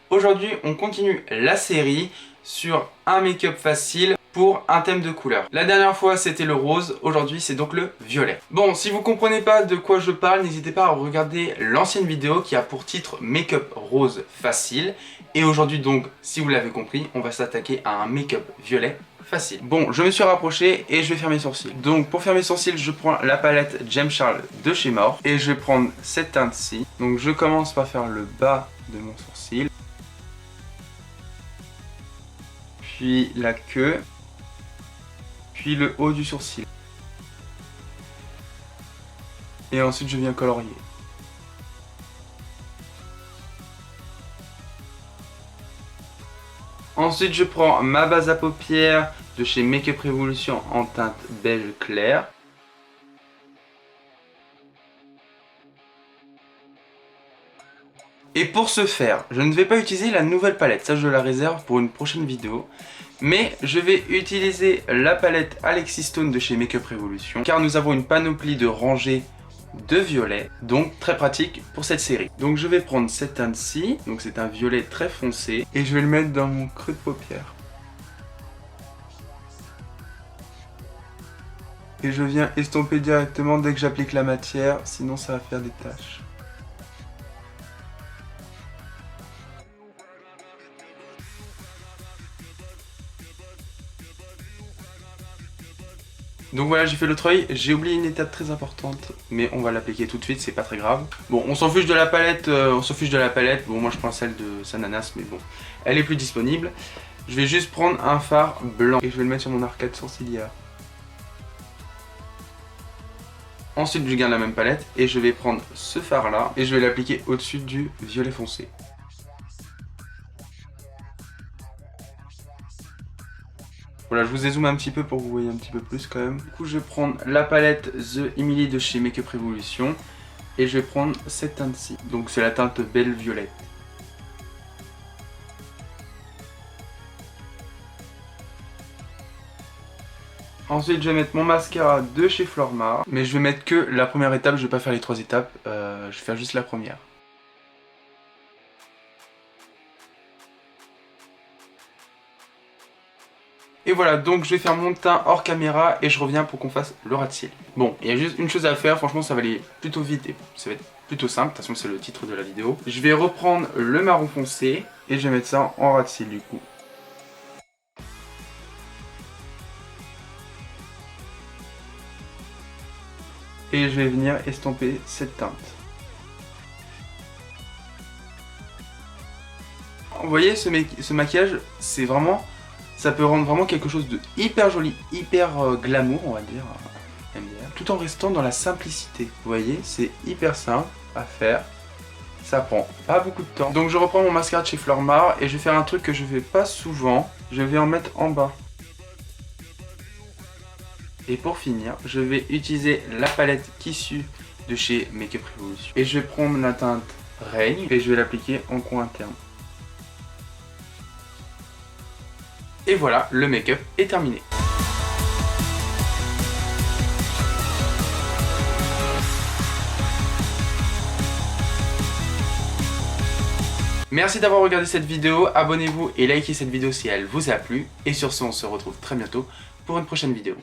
Aujourd'hui, on continue la série sur un make-up facile pour un thème de couleur. La dernière fois, c'était le rose, aujourd'hui, c'est donc le violet. Bon, si vous comprenez pas de quoi je parle, n'hésitez pas à regarder l'ancienne vidéo qui a pour titre make-up rose facile. Et aujourd'hui donc, si vous l'avez compris, on va s'attaquer à un make-up violet facile. Bon, je me suis rapproché et je vais faire mes sourcils. Donc pour faire mes sourcils, je prends la palette James Charles de chez Morphe et je vais prendre cette teinte-ci. Donc je commence par faire le bas de mon sourcil, puis la queue, puis le haut du sourcil. Et ensuite je viens colorier. Ensuite je prends ma base à paupières de chez Make Up Revolution en teinte beige clair. Et pour ce faire, je ne vais pas utiliser la nouvelle palette, ça je la réserve pour une prochaine vidéo. Mais je vais utiliser la palette Alexis Stone de chez Make Up Revolution, car nous avons une panoplie de rangées de violet, donc très pratique pour cette série. Donc je vais prendre cette teinte-ci, donc c'est un violet très foncé, et je vais le mettre dans mon creux de paupière. Et je viens estomper directement dès que j'applique la matière, sinon ça va faire des taches. Donc voilà, j'ai fait l'autre œil, j'ai oublié une étape très importante, mais on va l'appliquer tout de suite, c'est pas très grave. Bon, on s'en fiche de la palette, bon moi je prends celle de Sananas, mais bon, elle est plus disponible. Je vais juste prendre un fard blanc et je vais le mettre sur mon arcade sourcilière. Ensuite je garde la même palette et je vais prendre ce fard là et je vais l'appliquer au-dessus du violet foncé. Voilà, je vous ai zoomé un petit peu pour que vous voyez un petit peu plus quand même. Du coup, je vais prendre la palette The Emily de chez Make Up Revolution et je vais prendre cette teinte-ci. Donc c'est la teinte Belle Violette. Ensuite, je vais mettre mon mascara de chez Flormar, mais je vais mettre que la première étape, je vais pas faire les 3 étapes, je vais faire juste la première. Et voilà, donc je vais faire mon teint hors caméra et je reviens pour qu'on fasse le ras de cils. Bon, il y a juste une chose à faire, franchement ça va aller plutôt vite et ça va être plutôt simple, de toute façon c'est le titre de la vidéo. Je vais reprendre le marron foncé et je vais mettre ça en ras de cils du coup. Et je vais venir estomper cette teinte. Vous voyez ce maquillage, c'est vraiment... Ça peut rendre vraiment quelque chose de hyper joli, hyper glamour on va dire, tout en restant dans la simplicité. Vous voyez, c'est hyper simple à faire, ça prend pas beaucoup de temps. Donc je reprends mon mascara de chez Flormar et je vais faire un truc que je fais pas souvent, je vais en mettre en bas. Et pour finir, je vais utiliser la palette Kissu de chez Make Up Revolution. Et je vais prendre la teinte Règne et je vais l'appliquer en coin interne. Et voilà, le make-up est terminé. Merci d'avoir regardé cette vidéo, abonnez-vous et likez cette vidéo si elle vous a plu. Et sur ce, on se retrouve très bientôt pour une prochaine vidéo.